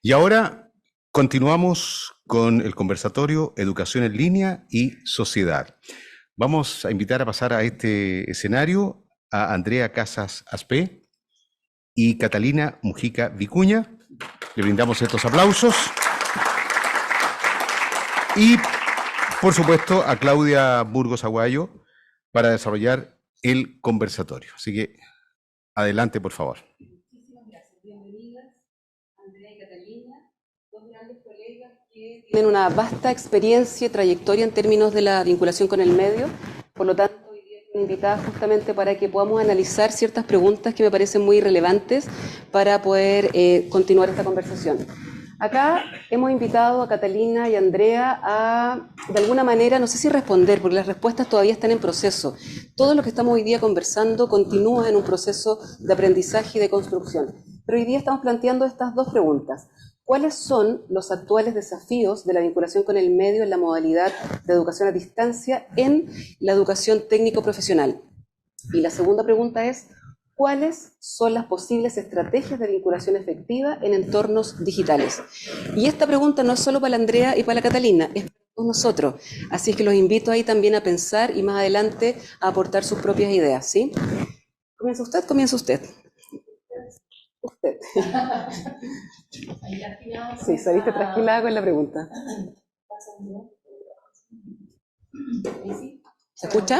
Y ahora continuamos con el conversatorio Educación en Línea y Sociedad. Vamos a invitar a pasar a este escenario a Andrea Casas Aspé y Catalina Mujica Vicuña. Le brindamos estos aplausos. Y, por supuesto, a Claudia Burgos Aguayo para desarrollar el conversatorio. Así que, adelante, por favor. Muchísimas gracias. Bienvenidas, Andrea y Catalina, dos grandes colegas que tienen una vasta experiencia y trayectoria en términos de la vinculación con el medio. Por lo tanto, hoy día estoy invitada justamente para que podamos analizar ciertas preguntas que me parecen muy relevantes para poder continuar esta conversación. Acá hemos invitado a Catalina y a Andrea a, de alguna manera, no sé si responder, porque las respuestas todavía están en proceso. Todo lo que estamos hoy día conversando continúa en un proceso de aprendizaje y de construcción. Pero hoy día estamos planteando estas dos preguntas. ¿Cuáles son los actuales desafíos de la vinculación con el medio en la modalidad de educación a distancia en la educación técnico-profesional? Y la segunda pregunta es, ¿cuáles son las posibles estrategias de vinculación efectiva en entornos digitales? Y esta pregunta no es solo para la Andrea y para la Catalina, es para todos nosotros. Así es que los invito ahí también a pensar y más adelante a aportar sus propias ideas, ¿sí? ¿Comienza usted? Comienza usted. Usted. Sí, saliste trasquilada con la pregunta. ¿Se escucha?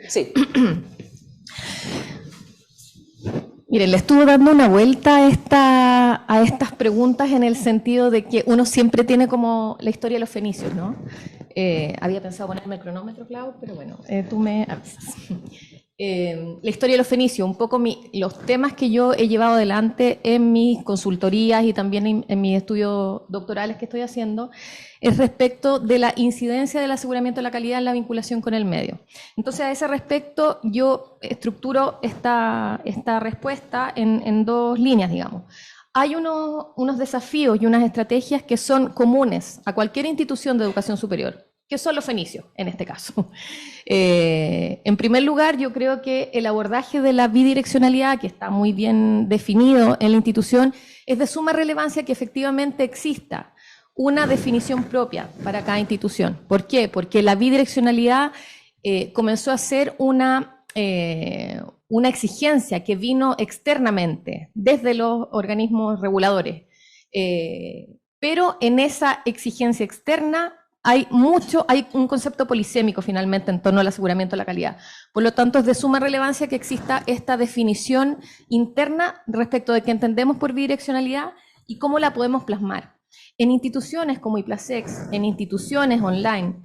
Sí. Miren, le estuve dando una vuelta a estas preguntas en el sentido de que uno siempre tiene como la historia de los fenicios, ¿no? Había pensado ponerme el cronómetro, Clau, pero bueno, tú me avisas. La historia de los fenicios, un poco los temas que yo he llevado adelante en mis consultorías y también en mis estudios doctorales que estoy haciendo, es respecto de la incidencia del aseguramiento de la calidad en la vinculación con el medio. Entonces, a ese respecto, yo estructuro esta respuesta en dos líneas, digamos. Hay unos desafíos y unas estrategias que son comunes a cualquier institución de educación superior, que son los fenicios, en este caso. En primer lugar, yo creo que el abordaje de la bidireccionalidad, que está muy bien definido en la institución, es de suma relevancia que efectivamente exista una definición propia para cada institución. ¿Por qué? Porque la bidireccionalidad comenzó a ser una exigencia que vino externamente, desde los organismos reguladores. Pero en esa exigencia externa hay un concepto polisémico finalmente en torno al aseguramiento de la calidad. Por lo tanto, es de suma relevancia que exista esta definición interna respecto de qué entendemos por bidireccionalidad y cómo la podemos plasmar. En instituciones como IPLASEX, en instituciones online,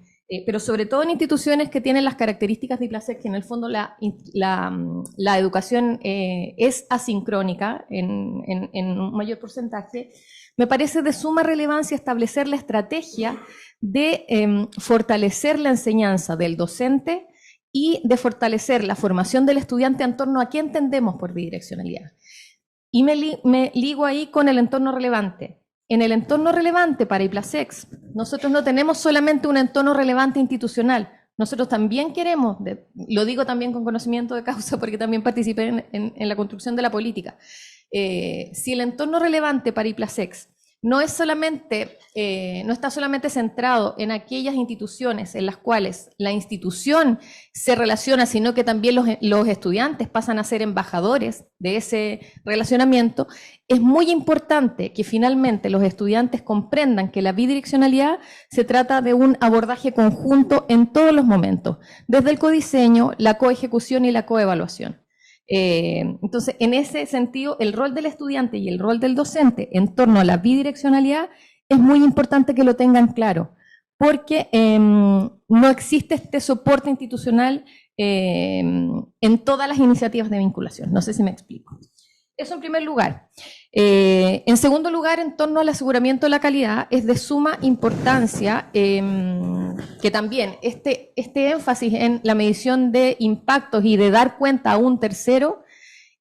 pero sobre todo en instituciones que tienen las características de IPLASEX, que en el fondo la educación es asincrónica en un mayor porcentaje, me parece de suma relevancia establecer la estrategia de fortalecer la enseñanza del docente y de fortalecer la formación del estudiante en torno a qué entendemos por bidireccionalidad. Y me ligo ahí con el entorno relevante. En el entorno relevante para IPLASEX, nosotros no tenemos solamente un entorno relevante institucional, nosotros también queremos, lo digo también con conocimiento de causa porque también participé en la construcción de la política, si el entorno relevante para IPLASEX no está solamente centrado en aquellas instituciones en las cuales la institución se relaciona, sino que también los estudiantes pasan a ser embajadores de ese relacionamiento, es muy importante que finalmente los estudiantes comprendan que la bidireccionalidad se trata de un abordaje conjunto en todos los momentos, desde el codiseño, la coejecución y la coevaluación. Entonces, en ese sentido, el rol del estudiante y el rol del docente en torno a la bidireccionalidad es muy importante que lo tengan claro, porque no existe este soporte institucional en todas las iniciativas de vinculación. No sé si me explico. Eso en primer lugar. En segundo lugar, en torno al aseguramiento de la calidad, es de suma importancia que también este énfasis en la medición de impactos y de dar cuenta a un tercero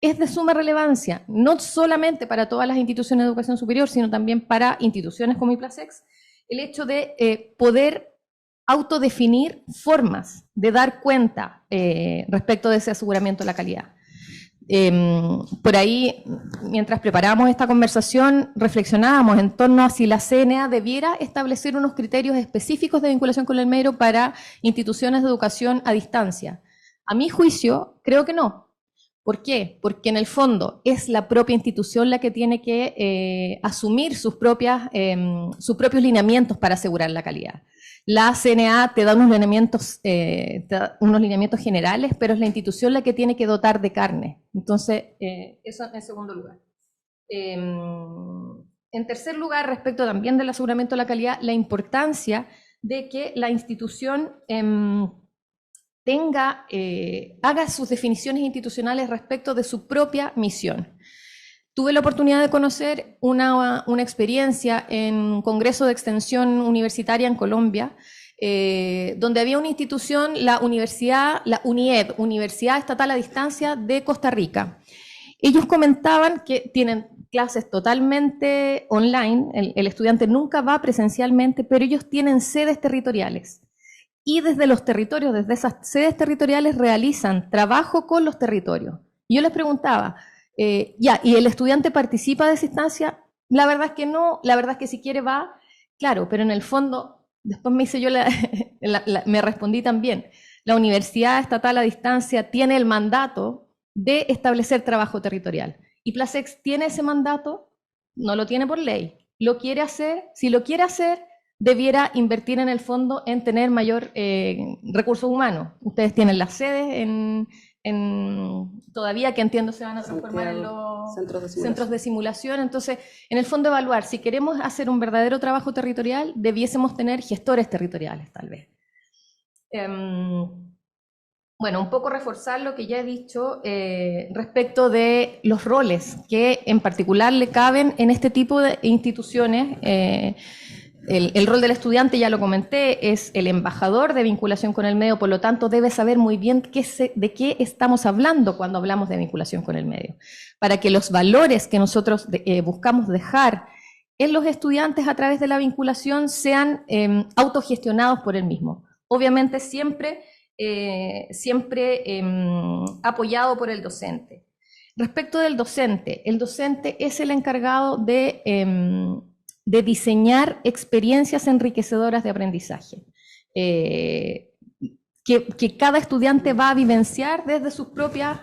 es de suma relevancia, no solamente para todas las instituciones de educación superior, sino también para instituciones como IPLASEX, el hecho de poder autodefinir formas de dar cuenta respecto de ese aseguramiento de la calidad. Por ahí, mientras preparábamos esta conversación, reflexionábamos en torno a si la CNA debiera establecer unos criterios específicos de vinculación con el medio para instituciones de educación a distancia. A mi juicio, creo que no. ¿Por qué? Porque en el fondo es la propia institución la que tiene que asumir sus propios lineamientos para asegurar la calidad. La CNA te da unos lineamientos generales, pero es la institución la que tiene que dotar de carne. Entonces, eso en segundo lugar. En tercer lugar, respecto también del aseguramiento de la calidad, la importancia de que la institución haga sus definiciones institucionales respecto de su propia misión. Tuve la oportunidad de conocer una experiencia en un congreso de extensión universitaria en Colombia, donde había una institución, la UNIED, Universidad Estatal a Distancia de Costa Rica. Ellos comentaban que tienen clases totalmente online, el estudiante nunca va presencialmente, pero ellos tienen sedes territoriales. Y desde los territorios, desde esas sedes territoriales, realizan trabajo con los territorios. Y yo les preguntaba, ¿y el estudiante participa de esa instancia? La verdad es que no, la verdad es que si quiere va, claro, pero en el fondo, después me hice yo, me respondí también, la Universidad Estatal a Distancia tiene el mandato de establecer trabajo territorial. Y Plasex tiene ese mandato, no lo tiene por ley, lo quiere hacer, si lo quiere hacer, debiera invertir en el fondo en tener mayor recursos humanos. Ustedes tienen las sedes todavía, que entiendo se van a transformar en los centros de simulación. Entonces, en el fondo evaluar, si queremos hacer un verdadero trabajo territorial, debiésemos tener gestores territoriales, tal vez. Bueno, un poco reforzar lo que ya he dicho respecto de los roles que en particular le caben en este tipo de instituciones. El rol del estudiante, ya lo comenté, es el embajador de vinculación con el medio, por lo tanto debe saber muy bien de qué estamos hablando cuando hablamos de vinculación con el medio, para que los valores que nosotros buscamos dejar en los estudiantes a través de la vinculación sean autogestionados por él mismo. Obviamente siempre apoyado por el docente. Respecto del docente, el docente es el encargado de diseñar experiencias enriquecedoras de aprendizaje, que cada estudiante va a vivenciar desde sus propias,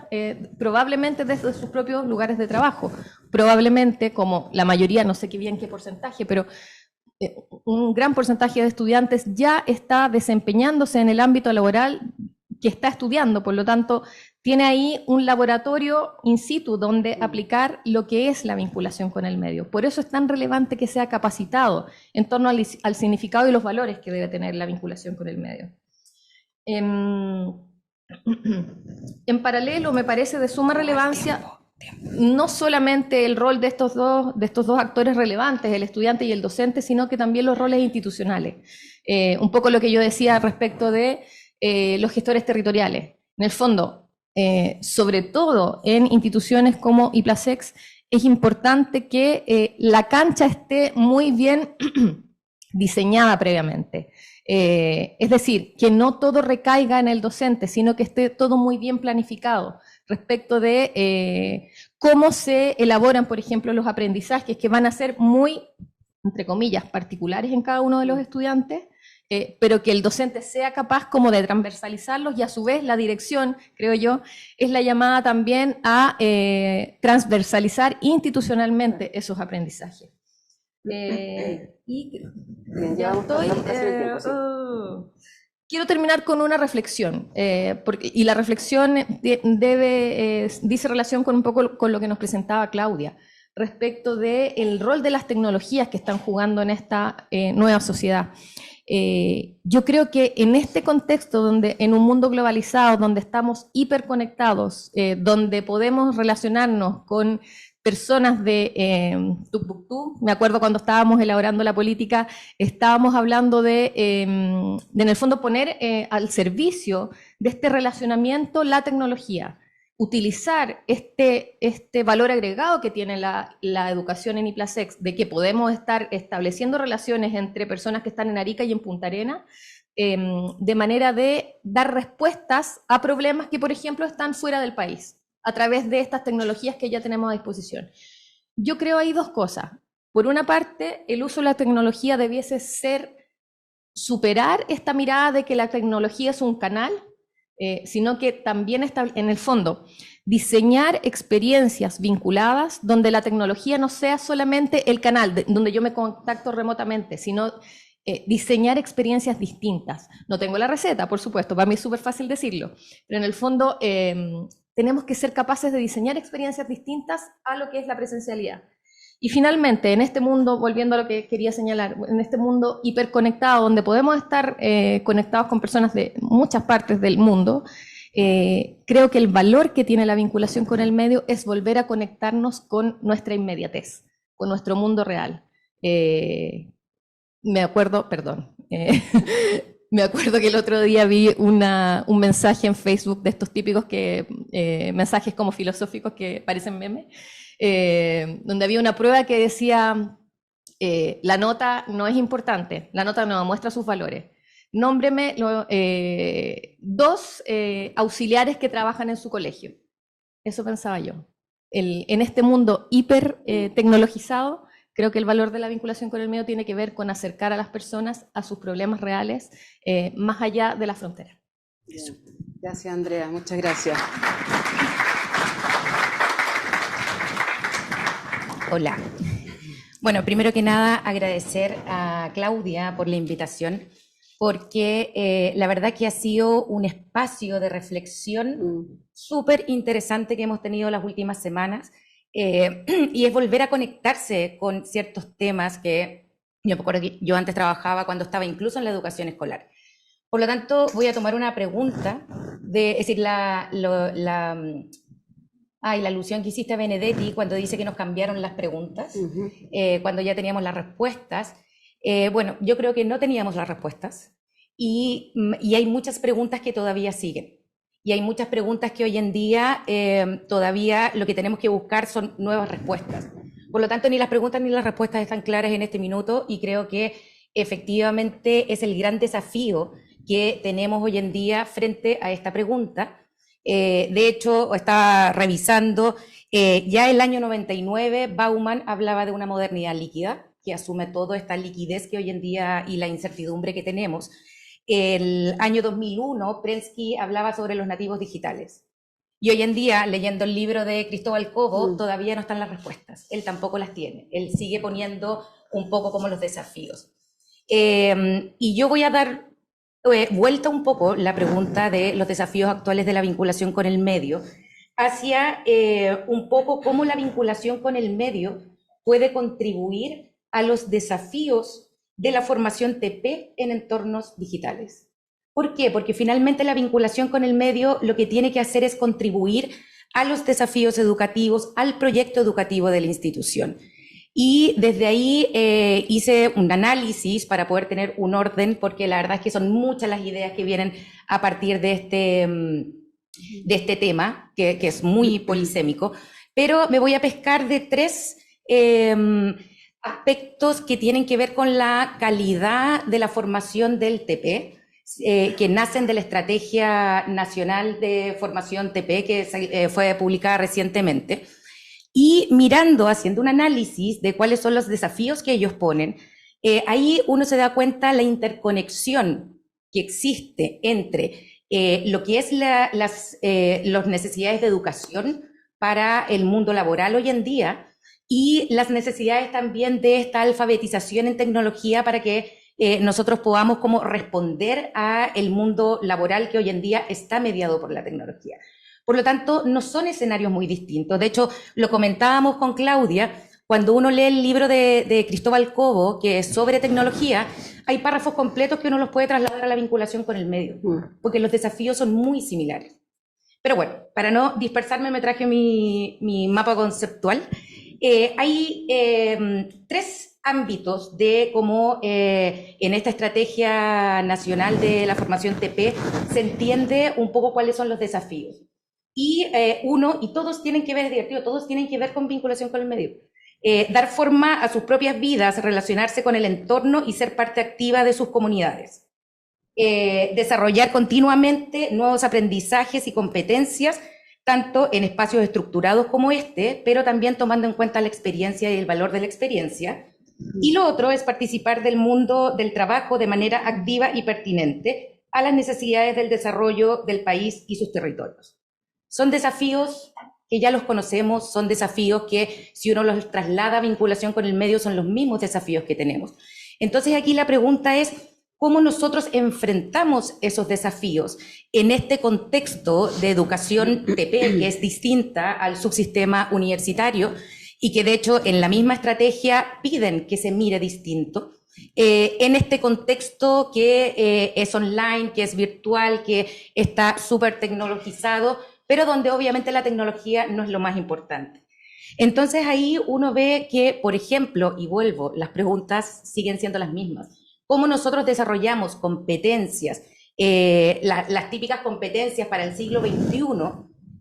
probablemente desde sus propios lugares de trabajo, probablemente, como la mayoría, no sé qué porcentaje, pero un gran porcentaje de estudiantes ya está desempeñándose en el ámbito laboral que está estudiando, por lo tanto, tiene ahí un laboratorio in situ donde aplicar lo que es la vinculación con el medio. Por eso es tan relevante que sea capacitado en torno al significado y los valores que debe tener la vinculación con el medio. En paralelo, me parece de suma relevancia no solamente el rol de estos dos actores relevantes, el estudiante y el docente, sino que también los roles institucionales. Un poco lo que yo decía respecto de los gestores territoriales. En el fondo, sobre todo en instituciones como IPLASEX, es importante que la cancha esté muy bien diseñada previamente. Es decir, que no todo recaiga en el docente, sino que esté todo muy bien planificado respecto de cómo se elaboran, por ejemplo, los aprendizajes, que van a ser muy, entre comillas, particulares en cada uno de los estudiantes, pero que el docente sea capaz como de transversalizarlos, y a su vez la dirección, creo yo, es la llamada también a transversalizar institucionalmente esos aprendizajes. Y ya estoy. Quiero terminar con una reflexión, y la reflexión dice relación con un poco con lo que nos presentaba Claudia, respecto del rol de las tecnologías que están jugando en esta nueva sociedad. Yo creo que en este contexto, donde en un mundo globalizado, donde estamos hiperconectados, donde podemos relacionarnos con personas de Tumbuktu, me acuerdo cuando estábamos elaborando la política, estábamos hablando de en el fondo poner al servicio de este relacionamiento la tecnología, utilizar este valor agregado que tiene la educación en IPLASEX, de que podemos estar estableciendo relaciones entre personas que están en Arica y en Punta Arenas, de manera de dar respuestas a problemas que, por ejemplo, están fuera del país. a través de estas tecnologías que ya tenemos a disposición. Yo creo hay dos cosas. Por una parte, el uso de la tecnología debiese ser superar esta mirada de que la tecnología es un canal, sino que también está, en el fondo, diseñar experiencias vinculadas donde la tecnología no sea solamente el canal donde yo me contacto remotamente, sino diseñar experiencias distintas. No tengo la receta, por supuesto, para mí es súper fácil decirlo, pero en el fondo tenemos que ser capaces de diseñar experiencias distintas a lo que es la presencialidad. Y finalmente, en este mundo, volviendo a lo que quería señalar, en este mundo hiperconectado, donde podemos estar conectados con personas de muchas partes del mundo, creo que el valor que tiene la vinculación con el medio es volver a conectarnos con nuestra inmediatez, con nuestro mundo real. Me acuerdo que el otro día vi un mensaje en Facebook de estos típicos mensajes como filosóficos que parecen memes, donde había una prueba que decía, la nota no es importante, la nota no muestra sus valores. Nómbreme 2 auxiliares que trabajan en su colegio. Eso pensaba yo. En este mundo hiper tecnologizado, creo que el valor de la vinculación con el medio tiene que ver con acercar a las personas a sus problemas reales, más allá de la frontera. Bien. Gracias, Andrea. Muchas gracias. Hola. Bueno, primero que nada, agradecer a Claudia por la invitación, porque la verdad que ha sido un espacio de reflexión súper interesante que hemos tenido las últimas semanas, y es volver a conectarse con ciertos temas que yo me acuerdo que yo antes trabajaba cuando estaba incluso en la educación escolar. Por lo tanto, voy a tomar una pregunta, es decir, la alusión que hiciste a Benedetti cuando dice que nos cambiaron las preguntas, cuando ya teníamos las respuestas. Bueno, yo creo que no teníamos las respuestas y hay muchas preguntas que todavía siguen. Y hay muchas preguntas que hoy en día todavía lo que tenemos que buscar son nuevas respuestas. Por lo tanto, ni las preguntas ni las respuestas están claras en este minuto y creo que efectivamente es el gran desafío que tenemos hoy en día frente a esta pregunta. De hecho, estaba revisando, ya el año 99, Bauman hablaba de una modernidad líquida, que asume toda esta liquidez que hoy en día y la incertidumbre que tenemos. El año 2001, Prensky hablaba sobre los nativos digitales. Y hoy en día, leyendo el libro de Cristóbal Cobo, todavía no están las respuestas. Él tampoco las tiene. Él sigue poniendo un poco como los desafíos. Y yo voy a dar vuelta un poco la pregunta de los desafíos actuales de la vinculación con el medio hacia un poco cómo la vinculación con el medio puede contribuir a los desafíos de la formación TP en entornos digitales. ¿Por qué? Porque finalmente la vinculación con el medio lo que tiene que hacer es contribuir a los desafíos educativos, al proyecto educativo de la institución. Y desde ahí hice un análisis para poder tener un orden, porque la verdad es que son muchas las ideas que vienen a partir de este tema, que es muy polisémico, pero me voy a pescar de 3 aspectos que tienen que ver con la calidad de la formación del TP, que nacen de la Estrategia Nacional de Formación TP, que fue publicada recientemente. Y mirando, haciendo un análisis de cuáles son los desafíos que ellos ponen, ahí uno se da cuenta la interconexión que existe entre lo que es las necesidades de educación para el mundo laboral hoy en día y las necesidades también de esta alfabetización en tecnología para que nosotros podamos como responder a el mundo laboral que hoy en día está mediado por la tecnología. Por lo tanto, no son escenarios muy distintos. De hecho, lo comentábamos con Claudia, cuando uno lee el libro de Cristóbal Cobo, que es sobre tecnología, hay párrafos completos que uno los puede trasladar a la vinculación con el medio, porque los desafíos son muy similares. Pero bueno, para no dispersarme, me traje mi mapa conceptual. Hay 3 ámbitos de cómo en esta Estrategia Nacional de la Formación TP se entiende un poco cuáles son los desafíos. Y todos tienen que ver, es divertido, todos tienen que ver con vinculación con el medio. Dar forma a sus propias vidas, relacionarse con el entorno y ser parte activa de sus comunidades. Desarrollar continuamente nuevos aprendizajes y competencias tanto en espacios estructurados como este, pero también tomando en cuenta la experiencia y el valor de la experiencia. Y lo otro es participar del mundo del trabajo de manera activa y pertinente a las necesidades del desarrollo del país y sus territorios. Son desafíos que ya los conocemos, son desafíos que si uno los traslada a vinculación con el medio son los mismos desafíos que tenemos. Entonces aquí la pregunta es, ¿cómo nosotros enfrentamos esos desafíos en este contexto de educación TP, que es distinta al subsistema universitario y que de hecho en la misma estrategia piden que se mire distinto? En este contexto que es online, que es virtual, que está súper tecnologizado, pero donde obviamente la tecnología no es lo más importante. Entonces ahí uno ve que, por ejemplo, y vuelvo, las preguntas siguen siendo las mismas. ¿Cómo nosotros desarrollamos competencias, las típicas competencias para el siglo XXI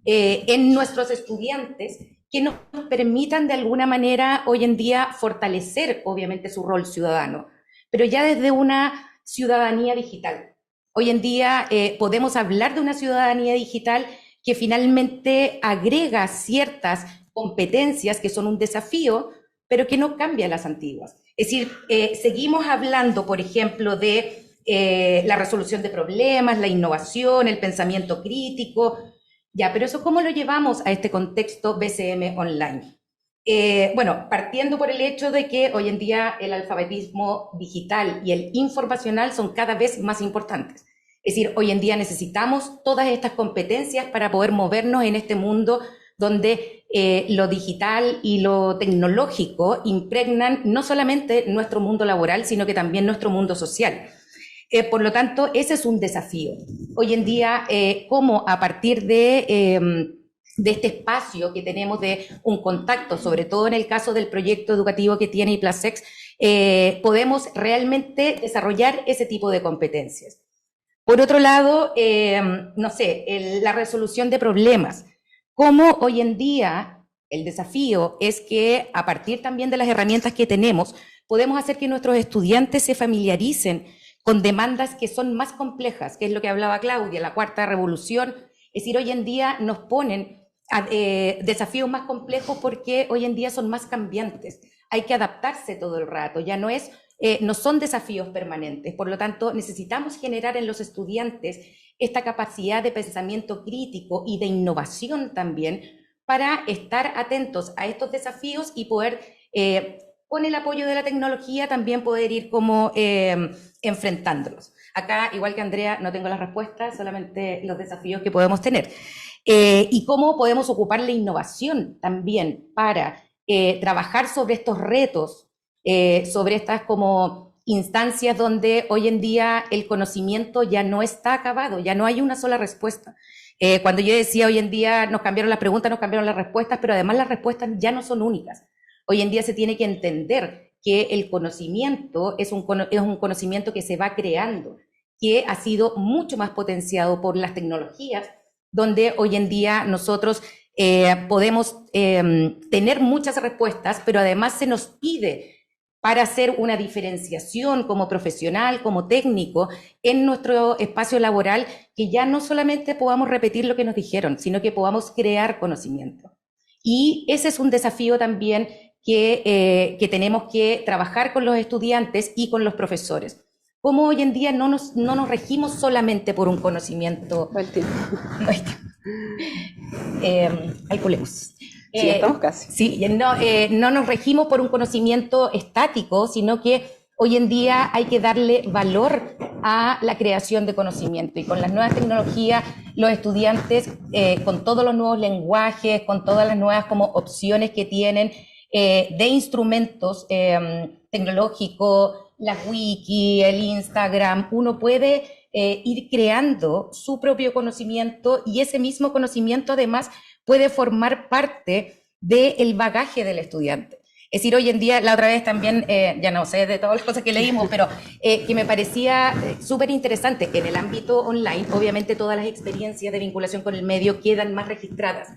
en nuestros estudiantes que nos permitan de alguna manera hoy en día fortalecer obviamente su rol ciudadano, pero ya desde una ciudadanía digital? Hoy en día podemos hablar de una ciudadanía digital que finalmente agrega ciertas competencias que son un desafío, pero que no cambia las antiguas. Es decir, seguimos hablando, por ejemplo, de la resolución de problemas, la innovación, el pensamiento crítico, ya, pero eso ¿cómo lo llevamos a este contexto BCM online? Bueno, partiendo por el hecho de que hoy en día el alfabetismo digital y el informacional son cada vez más importantes. Es decir, hoy en día necesitamos todas estas competencias para poder movernos en este mundo donde lo digital y lo tecnológico impregnan no solamente nuestro mundo laboral, sino que también nuestro mundo social. Por lo tanto, ese es un desafío. Hoy en día, cómo a partir de este espacio que tenemos de un contacto, sobre todo en el caso del proyecto educativo que tiene IPLASEX, podemos realmente desarrollar ese tipo de competencias. Por otro lado, no sé, la resolución de problemas. Cómo hoy en día el desafío es que a partir también de las herramientas que tenemos, podemos hacer que nuestros estudiantes se familiaricen con demandas que son más complejas, que es lo que hablaba Claudia, la cuarta revolución. Es decir, hoy en día nos ponen desafíos más complejos porque hoy en día son más cambiantes. Hay que adaptarse todo el rato, ya no son desafíos permanentes. Por lo tanto, necesitamos generar en los estudiantes esta capacidad de pensamiento crítico y de innovación también para estar atentos a estos desafíos y poder, con el apoyo de la tecnología, también poder ir como enfrentándolos. Acá, igual que Andrea, no tengo las respuestas, solamente los desafíos que podemos tener. Y cómo podemos ocupar la innovación también para trabajar sobre estos retos, sobre estas como instancias donde hoy en día el conocimiento ya no está acabado, ya no hay una sola respuesta. Cuando yo decía hoy en día nos cambiaron las preguntas, nos cambiaron las respuestas, pero además las respuestas ya no son únicas. Hoy en día se tiene que entender que el conocimiento es un conocimiento que se va creando, que ha sido mucho más potenciado por las tecnologías, donde hoy en día nosotros podemos tener muchas respuestas, pero además se nos pide para hacer una diferenciación como profesional, como técnico, en nuestro espacio laboral, que ya no solamente podamos repetir lo que nos dijeron, sino que podamos crear conocimiento. Y ese es un desafío también que tenemos que trabajar con los estudiantes y con los profesores. Como hoy en día no nos regimos solamente por un conocimiento. Calculemos. Sí, estamos casi. Sí, no nos regimos por un conocimiento estático, sino que hoy en día hay que darle valor a la creación de conocimiento. Y con las nuevas tecnologías, los estudiantes, con todos los nuevos lenguajes, con todas las nuevas como opciones que tienen de instrumentos tecnológicos, las wiki, el Instagram, uno puede ir creando su propio conocimiento y ese mismo conocimiento además puede formar parte del bagaje del estudiante. Es decir, hoy en día, la otra vez también, ya no sé de todas las cosas que leímos, pero que me parecía súper interesante que en el ámbito online, obviamente todas las experiencias de vinculación con el medio quedan más registradas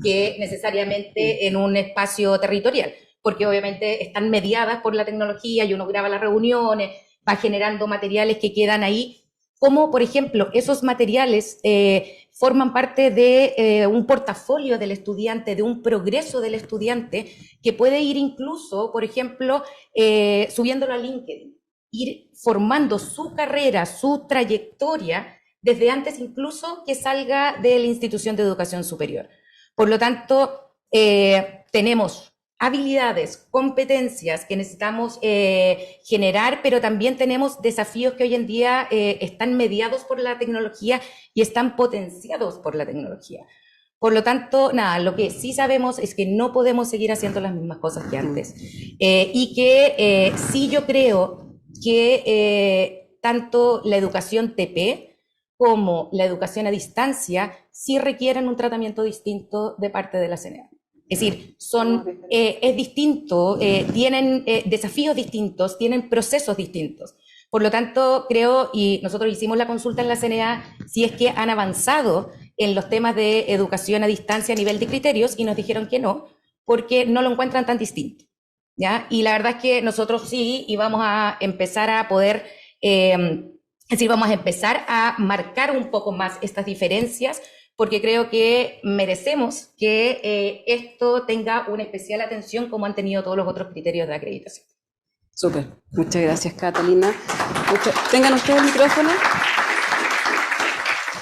que necesariamente en un espacio territorial, porque obviamente están mediadas por la tecnología y uno graba las reuniones, va generando materiales que quedan ahí, cómo, por ejemplo, esos materiales forman parte de un portafolio del estudiante, de un progreso del estudiante, que puede ir incluso, por ejemplo, subiéndolo a LinkedIn, ir formando su carrera, su trayectoria, desde antes incluso que salga de la institución de educación superior. Por lo tanto, tenemos habilidades, competencias que necesitamos generar, pero también tenemos desafíos que hoy en día están mediados por la tecnología y están potenciados por la tecnología. Por lo tanto, nada, lo que sí sabemos es que no podemos seguir haciendo las mismas cosas que antes. Y que sí yo creo que tanto la educación TP como la educación a distancia sí requieren un tratamiento distinto de parte de la CNA. Es decir, es distinto, tienen desafíos distintos, tienen procesos distintos. Por lo tanto, creo, y nosotros hicimos la consulta en la CNA, si es que han avanzado en los temas de educación a distancia a nivel de criterios, y nos dijeron que no, porque no lo encuentran tan distinto, ¿ya? Y la verdad es que nosotros sí, y vamos a empezar a poder, es decir, vamos a empezar a marcar un poco más estas diferencias, porque creo que merecemos que esto tenga una especial atención como han tenido todos los otros criterios de acreditación. Súper, muchas gracias, Catalina. Tengan ustedes el micrófono.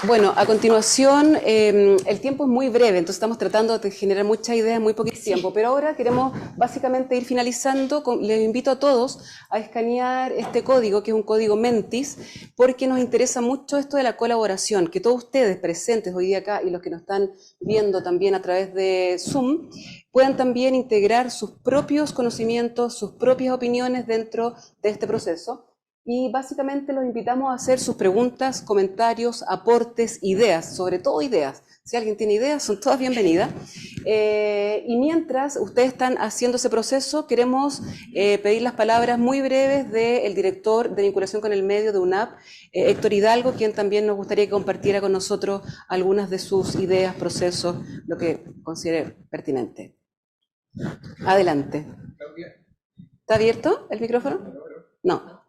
Bueno, a continuación, el tiempo es muy breve, entonces estamos tratando de generar muchas ideas en muy poquito tiempo, pero ahora queremos básicamente ir finalizando. Les invito a todos a escanear este código, que es un código Mentis, porque nos interesa mucho esto de la colaboración, que todos ustedes presentes hoy día acá y los que nos están viendo también a través de Zoom, puedan también integrar sus propios conocimientos, sus propias opiniones dentro de este proceso. Y básicamente los invitamos a hacer sus preguntas, comentarios, aportes, ideas, sobre todo ideas. Si alguien tiene ideas, son todas bienvenidas. Y mientras ustedes están haciendo ese proceso, queremos pedir las palabras muy breves del director de vinculación con el medio de UNAP, Héctor Hidalgo, quien también nos gustaría que compartiera con nosotros algunas de sus ideas, procesos, lo que considere pertinente. Adelante. ¿Está abierto el micrófono? No.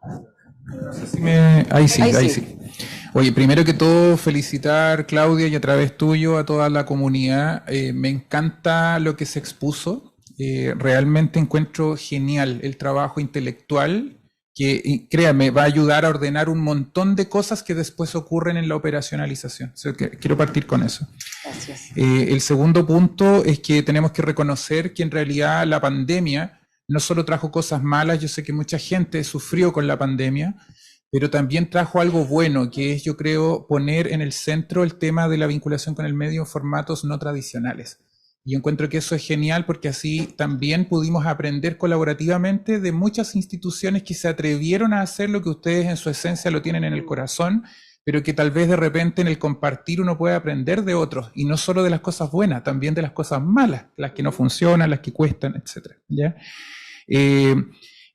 Ahí sí. Oye, primero que todo, felicitar, Claudia, y a través tuyo a toda la comunidad. Me encanta lo que se expuso. Realmente encuentro genial el trabajo intelectual que, créame, va a ayudar a ordenar un montón de cosas que después ocurren en la operacionalización. O sea, quiero partir con eso. Gracias. El segundo punto es que tenemos que reconocer que en realidad la pandemia no solo trajo cosas malas, yo sé que mucha gente sufrió con la pandemia, pero también trajo algo bueno, que es, yo creo, poner en el centro el tema de la vinculación con el medio en formatos no tradicionales. Y yo encuentro que eso es genial porque así también pudimos aprender colaborativamente de muchas instituciones que se atrevieron a hacer lo que ustedes en su esencia lo tienen en el corazón, pero que tal vez de repente en el compartir uno puede aprender de otros, y no solo de las cosas buenas, también de las cosas malas, las que no funcionan, las que cuestan, etc. ¿Ya?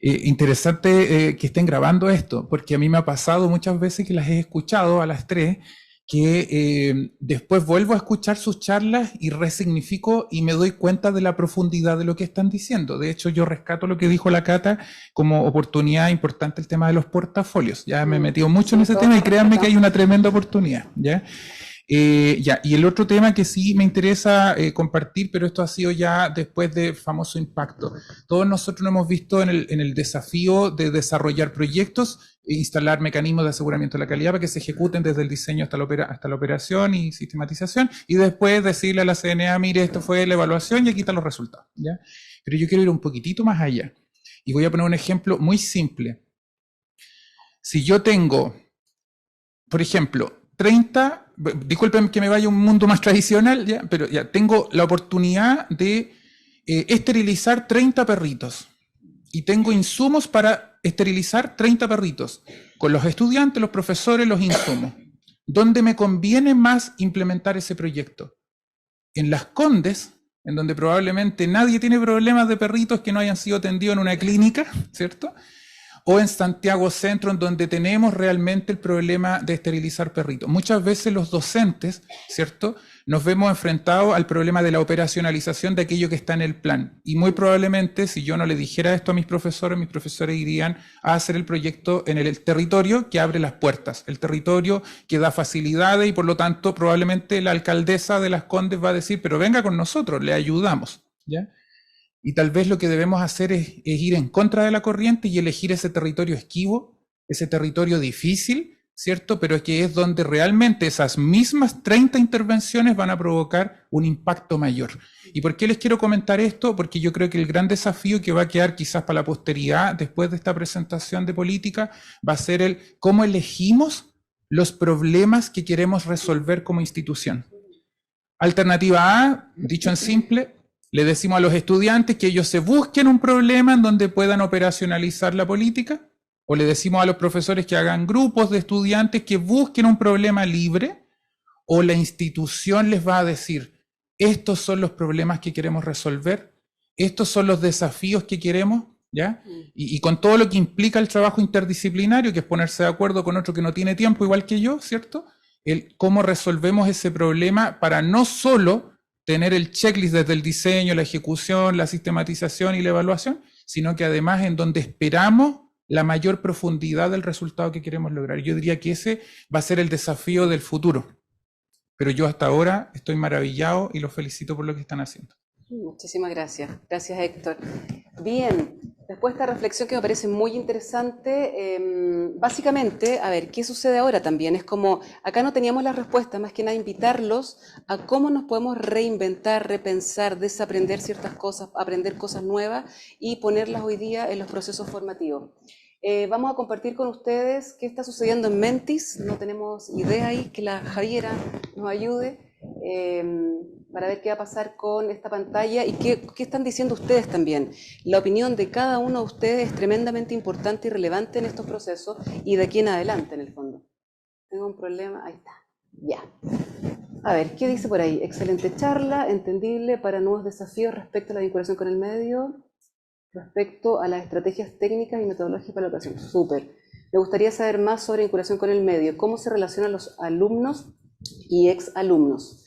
Interesante que estén grabando esto, porque a mí me ha pasado muchas veces que las he escuchado a las tres, que después vuelvo a escuchar sus charlas y resignifico y me doy cuenta de la profundidad de lo que están diciendo. De hecho, yo rescato lo que dijo la Cata como oportunidad importante, el tema de los portafolios. Ya me he metido mucho en ese tema y créanme que hay una tremenda oportunidad, ¿ya? Y el otro tema que sí me interesa compartir, pero esto ha sido ya después del famoso impacto. Todos nosotros lo hemos visto en el desafío de desarrollar proyectos e instalar mecanismos de aseguramiento de la calidad para que se ejecuten desde el diseño hasta la operación y sistematización, y después decirle a la CNA, mire, esto fue la evaluación y aquí están los resultados, ¿ya? Pero yo quiero ir un poquitito más allá y voy a poner un ejemplo muy simple. Si yo tengo, por ejemplo, 30, disculpen que me vaya a un mundo más tradicional, ¿ya? Pero ya tengo la oportunidad de esterilizar 30 perritos y tengo insumos para esterilizar 30 perritos con los estudiantes, los profesores, los insumos. ¿Dónde me conviene más implementar ese proyecto? En Las Condes, en donde probablemente nadie tiene problemas de perritos que no hayan sido atendidos en una clínica, ¿cierto? o en Santiago Centro, en donde tenemos realmente el problema de esterilizar perritos. Muchas veces los docentes, ¿cierto?, nos vemos enfrentados al problema de la operacionalización de aquello que está en el plan. Y muy probablemente, si yo no le dijera esto a mis profesores irían a hacer el proyecto en el territorio que abre las puertas, el territorio que da facilidades, y por lo tanto probablemente la alcaldesa de Las Condes va a decir, pero venga con nosotros, le ayudamos, ¿ya? Y tal vez lo que debemos hacer es ir en contra de la corriente y elegir ese territorio esquivo, ese territorio difícil, ¿cierto? Pero que es donde realmente esas mismas 30 intervenciones van a provocar un impacto mayor. ¿Y por qué les quiero comentar esto? Porque yo creo que el gran desafío que va a quedar quizás para la posteridad después de esta presentación de política va a ser el cómo elegimos los problemas que queremos resolver como institución. Alternativa A, dicho en simple, le decimos a los estudiantes que ellos se busquen un problema en donde puedan operacionalizar la política, o le decimos a los profesores que hagan grupos de estudiantes que busquen un problema libre, o la institución les va a decir, estos son los problemas que queremos resolver, estos son los desafíos que queremos, ¿ya? Y con todo lo que implica el trabajo interdisciplinario, que es ponerse de acuerdo con otro que no tiene tiempo igual que yo, ¿cierto? El cómo resolvemos ese problema para no solo tener el checklist desde el diseño, la ejecución, la sistematización y la evaluación, sino que además en donde esperamos la mayor profundidad del resultado que queremos lograr. Yo diría que ese va a ser el desafío del futuro. Pero yo hasta ahora estoy maravillado y los felicito por lo que están haciendo. Muchísimas gracias. Gracias, Héctor. Bien, después de esta reflexión que me parece muy interesante, básicamente, a ver, ¿qué sucede ahora también? Es como, acá no teníamos las respuestas, más que nada invitarlos a cómo nos podemos reinventar, repensar, desaprender ciertas cosas, aprender cosas nuevas y ponerlas hoy día en los procesos formativos. Vamos a compartir con ustedes qué está sucediendo en Mentis. No tenemos idea ahí, que la Javiera nos ayude para ver qué va a pasar con esta pantalla y qué están diciendo ustedes también. La opinión de cada uno de ustedes es tremendamente importante y relevante en estos procesos y de aquí en adelante, en el fondo. Tengo un problema, ahí está, ya. A ver, ¿qué dice por ahí? Excelente charla, entendible para nuevos desafíos respecto a la vinculación con el medio, respecto a las estrategias técnicas y metodológicas para la educación. Súper. Me gustaría saber más sobre vinculación con el medio, cómo se relacionan los alumnos y exalumnos.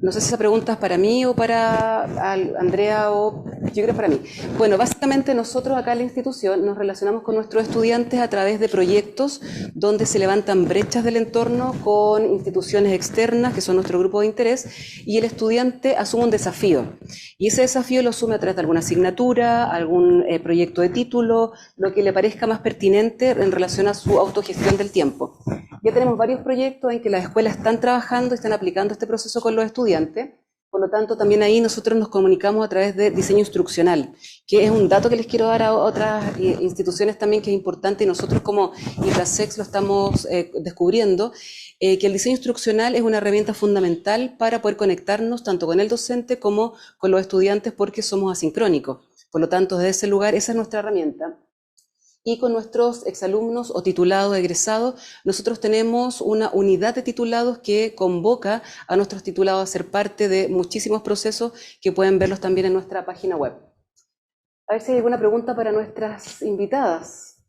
No sé si esa pregunta es para mí o para Andrea, o yo creo para mí. Bueno, básicamente nosotros acá en la institución nos relacionamos con nuestros estudiantes a través de proyectos donde se levantan brechas del entorno con instituciones externas, que son nuestro grupo de interés, y el estudiante asume un desafío. Y ese desafío lo asume a través de alguna asignatura, algún proyecto de título, lo que le parezca más pertinente en relación a su autogestión del tiempo. Ya tenemos varios proyectos en que las escuelas están trabajando, están aplicando este proceso con los estudiantes. Por lo tanto, también ahí nosotros nos comunicamos a través de diseño instruccional, que es un dato que les quiero dar a otras instituciones también, que es importante, y nosotros como IPRASEX lo estamos descubriendo, que el diseño instruccional es una herramienta fundamental para poder conectarnos tanto con el docente como con los estudiantes, porque somos asincrónicos. Por lo tanto, desde ese lugar, esa es nuestra herramienta. Y con nuestros exalumnos o titulados egresados, nosotros tenemos una unidad de titulados que convoca a nuestros titulados a ser parte de muchísimos procesos que pueden verlos también en nuestra página web. A ver si hay alguna pregunta para nuestras invitadas.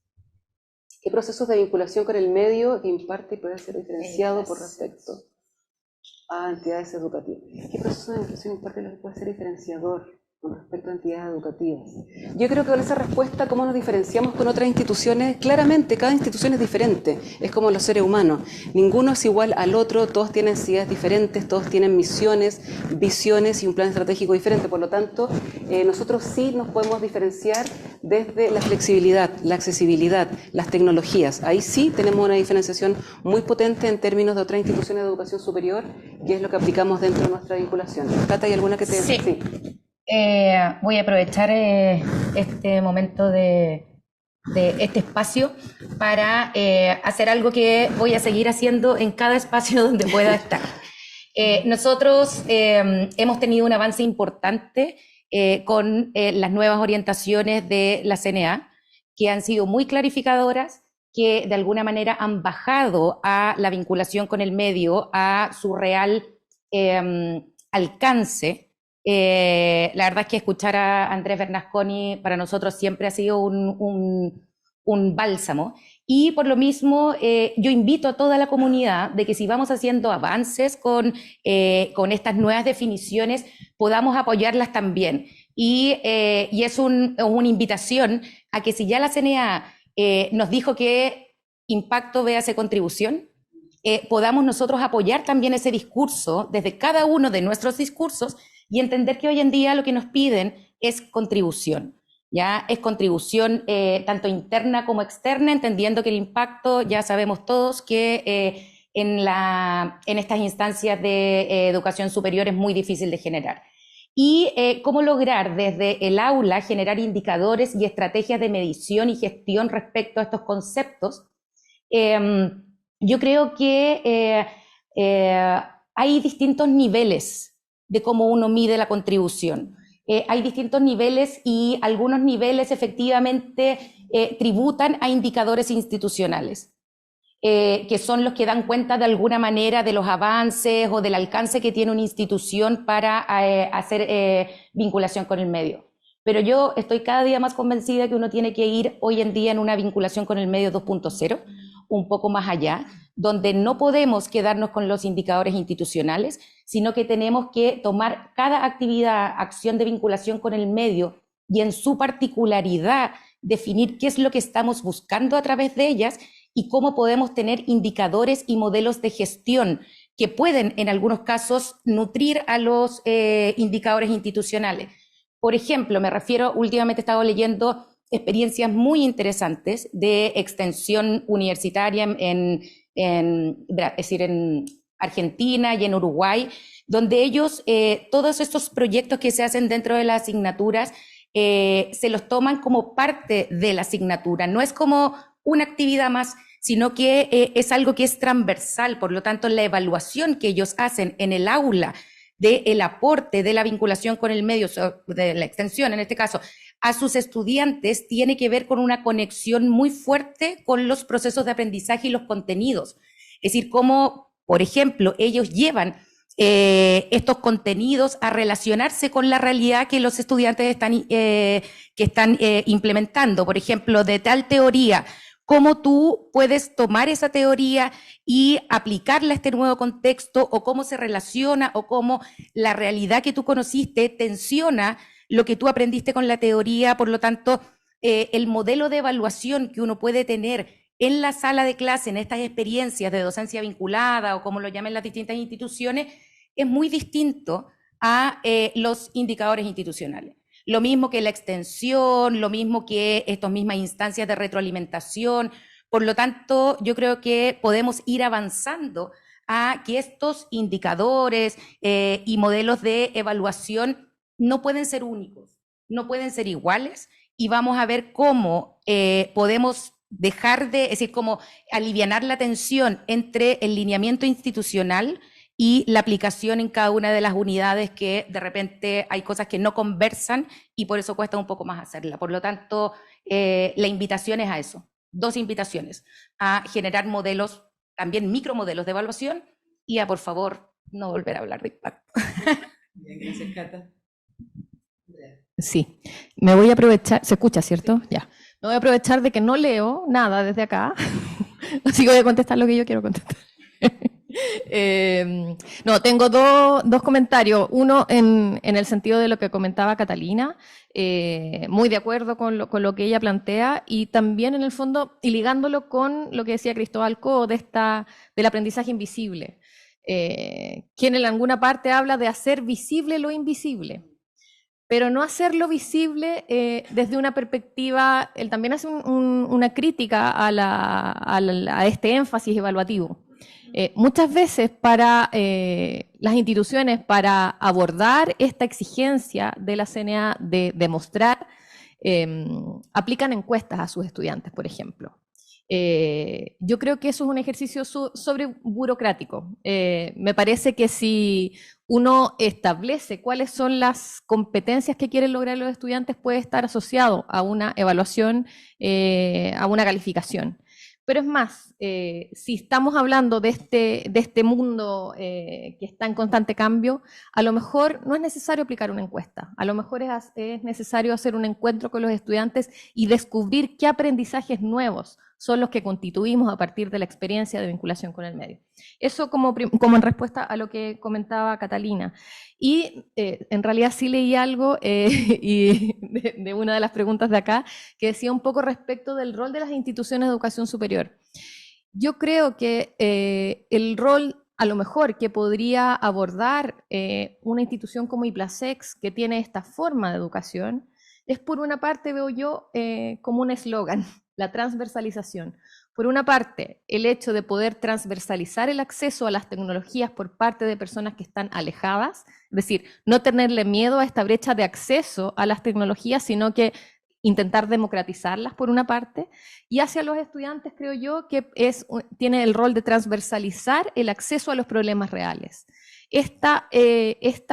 ¿Qué procesos de vinculación con el medio que imparte y puede ser diferenciado por respecto a entidades educativas? ¿Qué proceso de vinculación imparte lo que puede ser diferenciador con respecto a entidades educativas? Yo creo que con esa respuesta, ¿cómo nos diferenciamos con otras instituciones? Claramente, cada institución es diferente, es como los seres humanos. Ninguno es igual al otro, todos tienen necesidades diferentes, todos tienen misiones, visiones y un plan estratégico diferente. Por lo tanto, nosotros sí nos podemos diferenciar desde la flexibilidad, la accesibilidad, las tecnologías. Ahí sí tenemos una diferenciación muy potente en términos de otras instituciones de educación superior, que es lo que aplicamos dentro de nuestra vinculación. Cata, ¿hay alguna que te... Sí. Voy a aprovechar este momento de este espacio para hacer algo que voy a seguir haciendo en cada espacio donde pueda estar. Nosotros hemos tenido un avance importante con las nuevas orientaciones de la CNA, que han sido muy clarificadoras, que de alguna manera han bajado a la vinculación con el medio, a su real alcance. La verdad es que escuchar a Andrés Bernasconi para nosotros siempre ha sido un un bálsamo. Y por lo mismo, yo invito a toda la comunidad de que si vamos haciendo avances con estas nuevas definiciones, podamos apoyarlas también. Y es una invitación a que si ya la CNA nos dijo que impacto véase contribución, podamos nosotros apoyar también ese discurso desde cada uno de nuestros discursos y entender que hoy en día lo que nos piden es contribución. Ya es contribución tanto interna como externa, entendiendo que el impacto, ya sabemos todos que en estas instancias de educación superior es muy difícil de generar. Y cómo lograr desde el aula generar indicadores y estrategias de medición y gestión respecto a estos conceptos. Yo creo que hay distintos niveles de cómo uno mide la contribución. Hay distintos niveles y algunos niveles efectivamente tributan a indicadores institucionales, que son los que dan cuenta de alguna manera de los avances o del alcance que tiene una institución para hacer vinculación con el medio. Pero yo estoy cada día más convencida que uno tiene que ir hoy en día en una vinculación con el medio 2.0, un poco más allá, donde no podemos quedarnos con los indicadores institucionales, sino que tenemos que tomar cada actividad, acción de vinculación con el medio y en su particularidad definir qué es lo que estamos buscando a través de ellas y cómo podemos tener indicadores y modelos de gestión que pueden en algunos casos nutrir a los indicadores institucionales. Por ejemplo, me refiero, últimamente he estado leyendo experiencias muy interesantes de extensión universitaria es decir, en Argentina y en Uruguay, donde ellos, todos estos proyectos que se hacen dentro de las asignaturas, se los toman como parte de la asignatura, no es como una actividad más, sino que es algo que es transversal, por lo tanto la evaluación que ellos hacen en el aula del aporte de la vinculación con el medio, de la extensión en este caso, a sus estudiantes tiene que ver con una conexión muy fuerte con los procesos de aprendizaje y los contenidos. Es decir, cómo, por ejemplo, ellos llevan estos contenidos a relacionarse con la realidad que los estudiantes están implementando. Por ejemplo, de tal teoría, cómo tú puedes tomar esa teoría y aplicarla a este nuevo contexto, o cómo se relaciona, o cómo la realidad que tú conociste tensiona lo que tú aprendiste con la teoría. Por lo tanto, el modelo de evaluación que uno puede tener en la sala de clase, en estas experiencias de docencia vinculada, o como lo llamen las distintas instituciones, es muy distinto a los indicadores institucionales. Lo mismo que la extensión, lo mismo que estas mismas instancias de retroalimentación. Por lo tanto, yo creo que podemos ir avanzando a que estos indicadores y modelos de evaluación no pueden ser únicos, no pueden ser iguales, y vamos a ver cómo podemos dejar de, es decir, cómo alivianar la tensión entre el lineamiento institucional y la aplicación en cada una de las unidades, que de repente hay cosas que no conversan y por eso cuesta un poco más hacerla. Por lo tanto, la invitación es a eso, dos invitaciones: a generar modelos, también micromodelos de evaluación, y a, por favor, no volver a hablar de impacto. Bien, gracias, Cata. Sí, me voy a aprovechar, ¿se escucha, cierto? Ya. Me voy a aprovechar de que no leo nada desde acá, así que voy a contestar lo que yo quiero contestar. No, tengo dos comentarios. Uno en el sentido de lo que comentaba Catalina, muy de acuerdo con lo que ella plantea, y también en el fondo, y ligándolo con lo que decía Cristóbal Cobo del aprendizaje invisible, quien en alguna parte habla de hacer visible lo invisible, pero no hacerlo visible desde una perspectiva. Él también hace una crítica a este énfasis evaluativo. Muchas veces para las instituciones, para abordar esta exigencia de la CNA de demostrar, aplican encuestas a sus estudiantes, por ejemplo. Yo creo que eso es un ejercicio sobre burocrático. Me parece que si uno establece cuáles son las competencias que quieren lograr los estudiantes, puede estar asociado a una evaluación, a una calificación. Pero es más, si estamos hablando de este mundo que está en constante cambio, a lo mejor no es necesario aplicar una encuesta, a lo mejor es necesario hacer un encuentro con los estudiantes y descubrir qué aprendizajes nuevos son los que constituimos a partir de la experiencia de vinculación con el medio. Eso como en respuesta a lo que comentaba Catalina. Y en realidad sí leí algo y de una de las preguntas de acá, que decía un poco respecto del rol de las instituciones de educación superior. Yo creo que el rol a lo mejor que podría abordar una institución como IPLASEX, que tiene esta forma de educación, es por una parte, veo yo, como un eslogan, la transversalización. Por una parte, el hecho de poder transversalizar el acceso a las tecnologías por parte de personas que están alejadas, es decir, no tenerle miedo a esta brecha de acceso a las tecnologías, sino que intentar democratizarlas por una parte, y hacia los estudiantes creo yo que tiene el rol de transversalizar el acceso a los problemas reales. Esta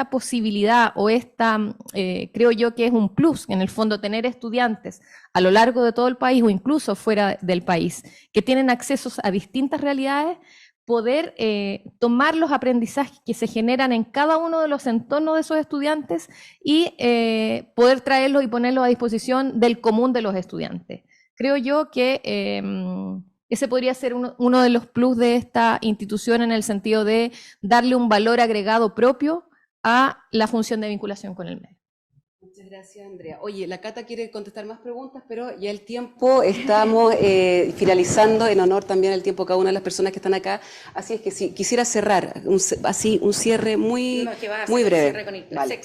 posibilidad o creo yo que es un plus, en el fondo, tener estudiantes a lo largo de todo el país o incluso fuera del país, que tienen accesos a distintas realidades, poder tomar los aprendizajes que se generan en cada uno de los entornos de esos estudiantes y poder traerlos y ponerlos a disposición del común de los estudiantes. Creo yo que ese podría ser uno de los plus de esta institución en el sentido de darle un valor agregado propio a la función de vinculación con el medio. Muchas gracias, Andrea. Oye, la Cata quiere contestar más preguntas, pero ya el tiempo estamos finalizando, en honor también al tiempo de cada una de las personas que están acá. Así es que si quisiera cerrar, un cierre muy breve. Vale.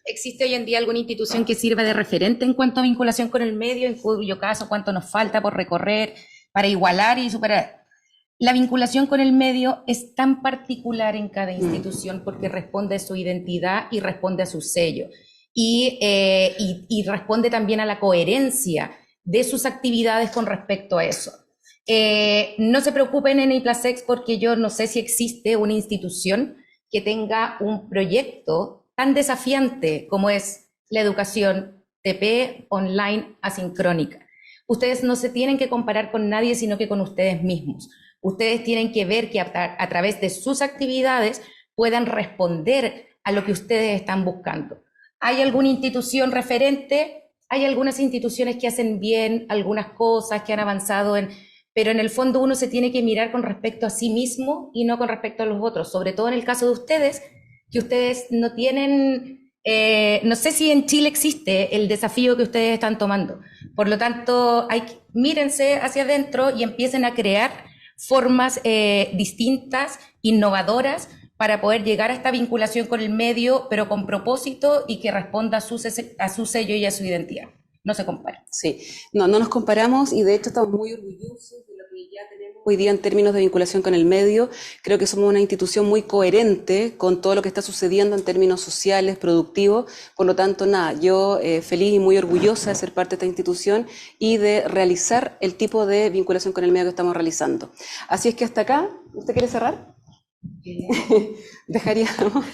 ¿Existe hoy en día alguna institución que sirva de referente en cuanto a vinculación con el medio, en cuyo caso cuánto nos falta por recorrer para igualar y superar? La vinculación con el medio es tan particular en cada institución porque responde a su identidad y responde a su sello. Y responde también a la coherencia de sus actividades con respecto a eso. No se preocupen en IPLASEX porque yo no sé si existe una institución que tenga un proyecto tan desafiante como es la educación TP online asincrónica. Ustedes no se tienen que comparar con nadie, sino que con ustedes mismos. Ustedes tienen que ver que a través de sus actividades puedan responder a lo que ustedes están buscando. ¿Hay alguna institución referente? Hay algunas instituciones que hacen bien algunas cosas, que han avanzado pero en el fondo uno se tiene que mirar con respecto a sí mismo y no con respecto a los otros, sobre todo en el caso de ustedes, que ustedes no tienen, no sé si en Chile existe el desafío que ustedes están tomando. Por lo tanto, mírense hacia adentro y empiecen a crear formas distintas, innovadoras, para poder llegar a esta vinculación con el medio, pero con propósito y que responda a su sello y a su identidad. No se compara. Sí, no nos comparamos y de hecho estamos muy orgullosos de lo que ya tenemos hoy día en términos de vinculación con el medio. Creo que somos una institución muy coherente con todo lo que está sucediendo en términos sociales, productivos. Por lo tanto, yo feliz y muy orgullosa de ser parte de esta institución y de realizar el tipo de vinculación con el medio que estamos realizando. Así es que hasta acá, ¿usted quiere cerrar? Dejaría, ¿no?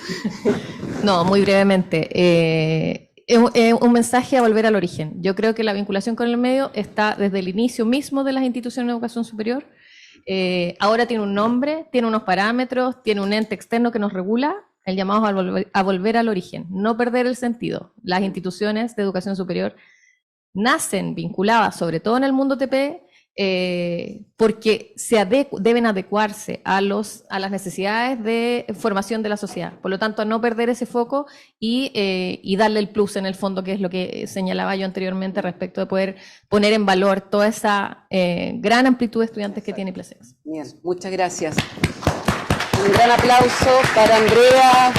No, muy brevemente. Un mensaje a volver al origen. Yo creo que la vinculación con el medio está desde el inicio mismo de las instituciones de educación superior. Ahora tiene un nombre, tiene unos parámetros, tiene un ente externo que nos regula, el llamado a volver al origen, no perder el sentido. Las instituciones de educación superior nacen vinculadas, sobre todo en el mundo TP, porque deben adecuarse a las necesidades de formación de la sociedad. Por lo tanto, no perder ese foco y darle el plus en el fondo, que es lo que señalaba yo anteriormente respecto de poder poner en valor toda esa gran amplitud de estudiantes que tiene IPLASEX. Bien, muchas gracias. Un gran aplauso para Andrea.